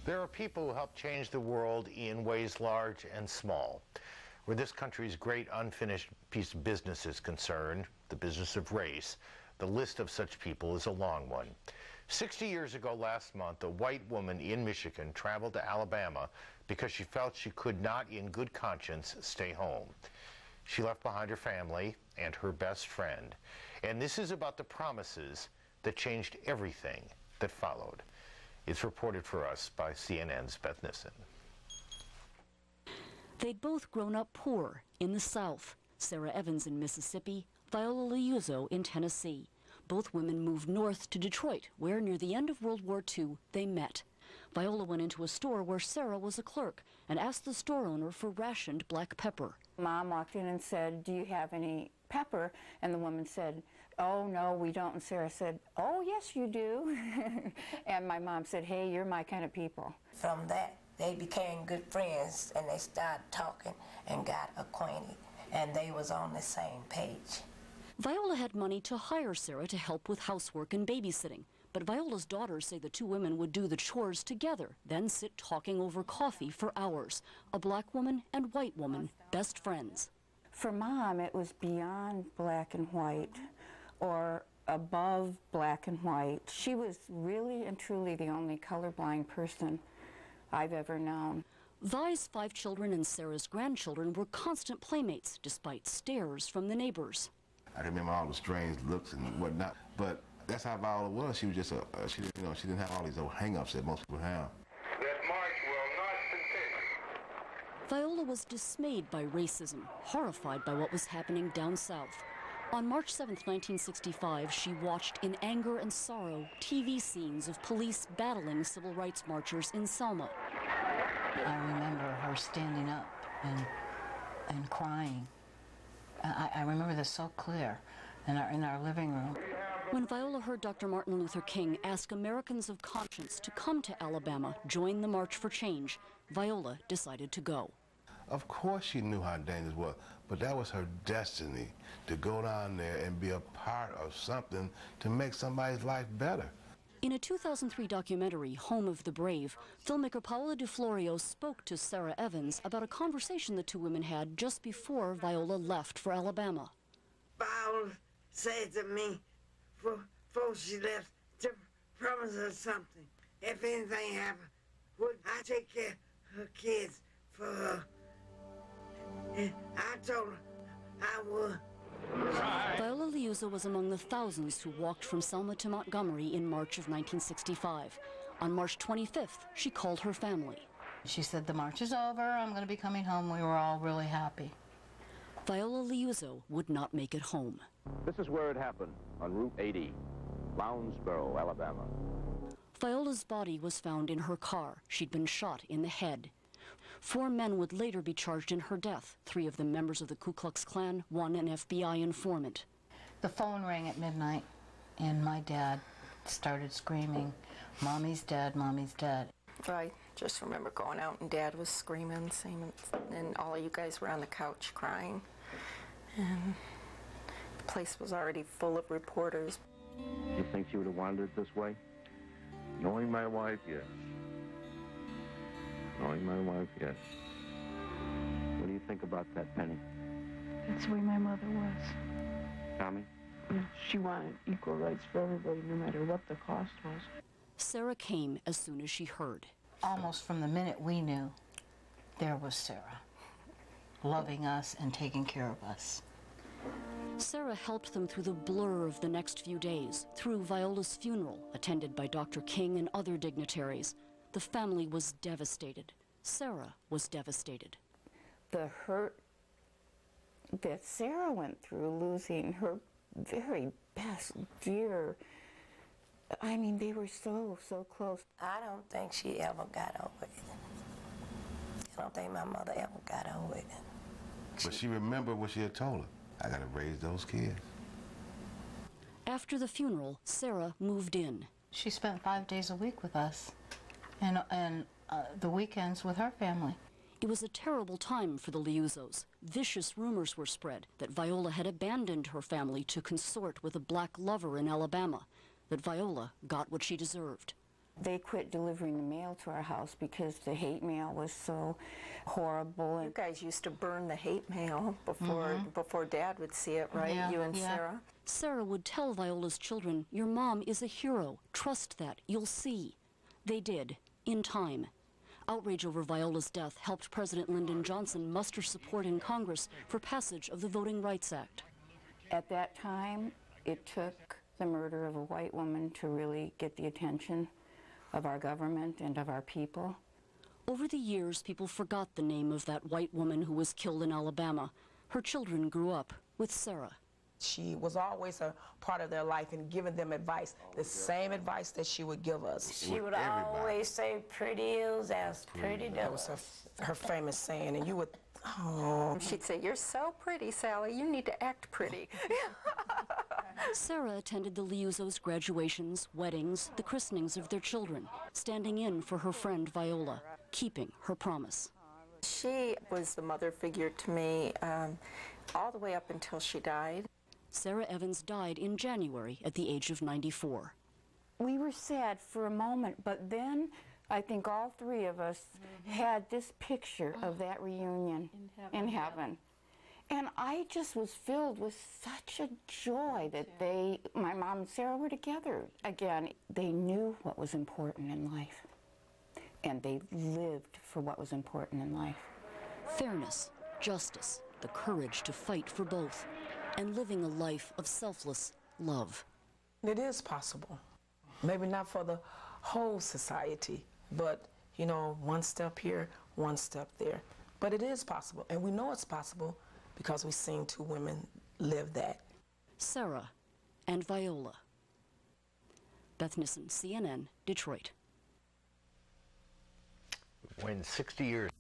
There are people who help change the world in ways large and small. Where this country's great unfinished piece of business is concerned, the business of race, the list of such people is a long one. 60 years ago last month, a white woman in Michigan traveled to Alabama because she felt she could not in good conscience stay home. She left behind her family and her best friend. And this is about the promises that changed everything that followed. It's reported for us by CNN's Beth Nissen. They'd both grown up poor in the South. Sarah Evans in Mississippi, Viola Liuzzo in Tennessee. Both women moved north to Detroit, where near the end of World War II they met. Viola went into a store where Sarah was a clerk and asked the store owner for rationed black pepper. Mom walked in and said, "Do you have any pepper?" And the woman said, "Oh, no, we don't." And Sarah said, "Oh, yes, you do." And my mom said, "Hey, you're my kind of people." From that, they became good friends, and they started talking and got acquainted, and they was on the same page. Viola had money to hire Sarah to help with housework and babysitting, but Viola's daughters say the two women would do the chores together, then sit talking over coffee for hours. A black woman and white woman, best friends. For Mom, it was beyond black and white, or above black and white. She was really and truly the only colorblind person I've ever known. Vi's 5 children and Sarah's grandchildren were constant playmates, despite stares from the neighbors. I remember all the strange looks and whatnot, but that's how Viola was. She was just she didn't have all these old hang-ups that most people have. That march will not continue. Viola was dismayed by racism, horrified by what was happening down south. On March 7, 1965, she watched in anger and sorrow TV scenes of police battling civil rights marchers in Selma. I remember her standing up and crying. I remember this so clear in our living room. When Viola heard Dr. Martin Luther King ask Americans of conscience to come to Alabama, join the March for Change, Viola decided to go. Of course she knew how dangerous it was, but that was her destiny, to go down there and be a part of something to make somebody's life better. In a 2003 documentary, Home of the Brave, filmmaker Paola DeFlorio spoke to Sarah Evans about a conversation the two women had just before Viola left for Alabama. Viola said to me before she left to promise her something. If anything happened, would I take care of her kids for her? And I told her I would. Viola Liuzzo was among the thousands who walked from Selma to Montgomery in March of 1965. On March 25th, she called her family. She said, "The march is over, I'm going to be coming home." We were all really happy. Viola Liuzzo would not make it home. This is where it happened, on Route 80, Lounsboro, Alabama. Viola's body was found in her car. She'd been shot in the head. 4 men would later be charged in her death, 3 of them members of the Ku Klux Klan, 1 an FBI informant. The phone rang at midnight, and my dad started screaming, "Mommy's dead, Mommy's dead." I just remember going out, and Dad was screaming, saying, and all of you guys were on the couch crying. And the place was already full of reporters. You think she would have wanted it this way? Knowing my wife, yes. Knowing my wife, yes. What do you think about that, Penny? That's the way my mother was. Tommy? She wanted equal rights for everybody, no matter what the cost was. Sarah came as soon as she heard. Almost from the minute we knew, there was Sarah, loving us and taking care of us. Sarah helped them through the blur of the next few days, through Viola's funeral, attended by Dr. King and other dignitaries. The family was devastated. Sarah was devastated. The hurt that Sarah went through, losing her very best dear, I mean, they were so close. I don't think she ever got over it. I don't think my mother ever got over it. But she remembered what she had told her. I gotta raise those kids. After the funeral, Sarah moved in. She spent 5 days a week with us, and the weekends with her family. It was a terrible time for the Liuzzos. Vicious rumors were spread that Viola had abandoned her family to consort with a black lover in Alabama, that Viola got what she deserved. They quit delivering the mail to our house because the hate mail was so horrible. You guys used to burn the hate mail before Dad would see it, right? Yeah, You and yeah. Sarah? Sarah would tell Viola's children, "Your mom is a hero. Trust that. You'll see." They did, in time. Outrage over Viola's death helped President Lyndon Johnson muster support in Congress for passage of the Voting Rights Act. At that time, it took the murder of a white woman to really get the attention of our government and of our people. Over the years, people forgot the name of that white woman who was killed in Alabama. Her children grew up with Sarah. She was always a part of their life and giving them advice, the same advice that she would give us. She would always say, pretty is as pretty That was does. her famous saying, and you would, oh. She'd say, "You're so pretty, Sally. You need to act pretty." Sarah attended the Liuzzo's graduations, weddings, the christenings of their children, standing in for her friend Viola, keeping her promise. She was the mother figure to me all the way up until she died. Sarah Evans died in January at the age of 94. We were sad for a moment, but then I think all three of us had this picture of that reunion in heaven. And I just was filled with such a joy that my mom and Sarah were together again. They knew what was important in life, and they lived for what was important in life. Fairness, justice, the courage to fight for both, and living a life of selfless love. It is possible. Maybe not for the whole society, but, you know, one step here, one step there. But it is possible, and we know it's possible because we've seen two women live that. Sarah and Viola. Beth Nissen, CNN, Detroit. When 60 years